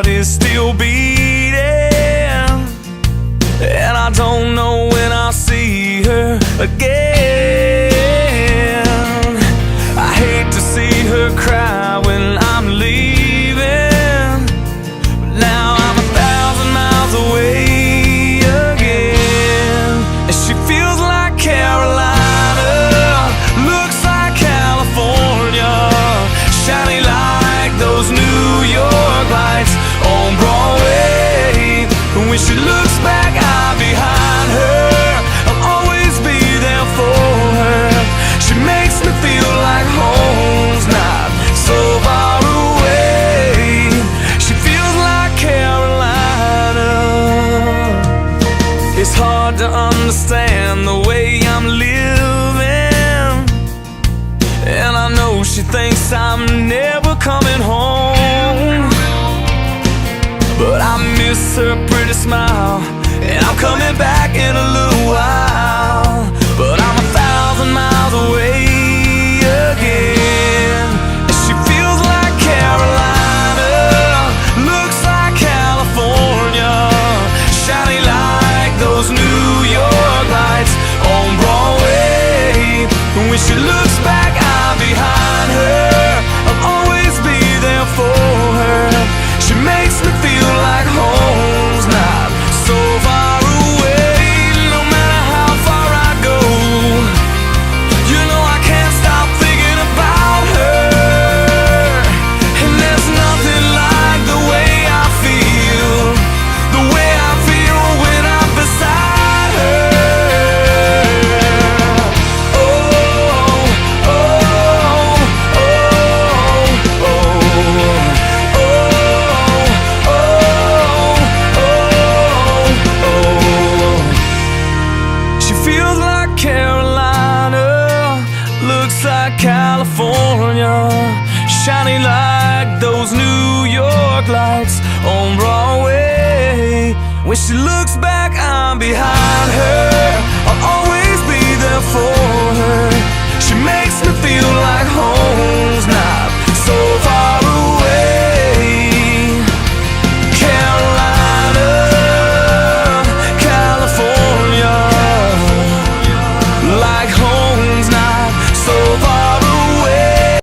heart is still beating, and I don't know when I'll see her again. I hate to see her cry when I'm leaving, but now I'm 1,000 miles away again. And she feels like Carolina, looks like California, shining like those New York lights on Broadway. And when she looks back, I'm behind her. I'll always be there for her. She makes me feel like home's not so far away. She feels like Carolina. It's hard to understand the way I'm living, and I know she thinks I'm never coming home. But I miss her pretty smile, and I'm coming back in a little while. But I'm 1,000 miles away again. And she feels like Carolina, looks like California, shining like those New York lights on Broadway. And when she looks back, I'm behind her. I'll always be there for her. She makes me feel like home's not so far away. No matter how far I go, you know I can't stop thinking about her. And there's nothing like the way I feel, the way I feel when I'm beside her. Oh, oh, oh, oh, oh, oh. She feels like Carolina, looks like California, shining like those New York lights on Broadway. When she looks back, I'm behind her. I'll always be there for her. She makes me feel like home.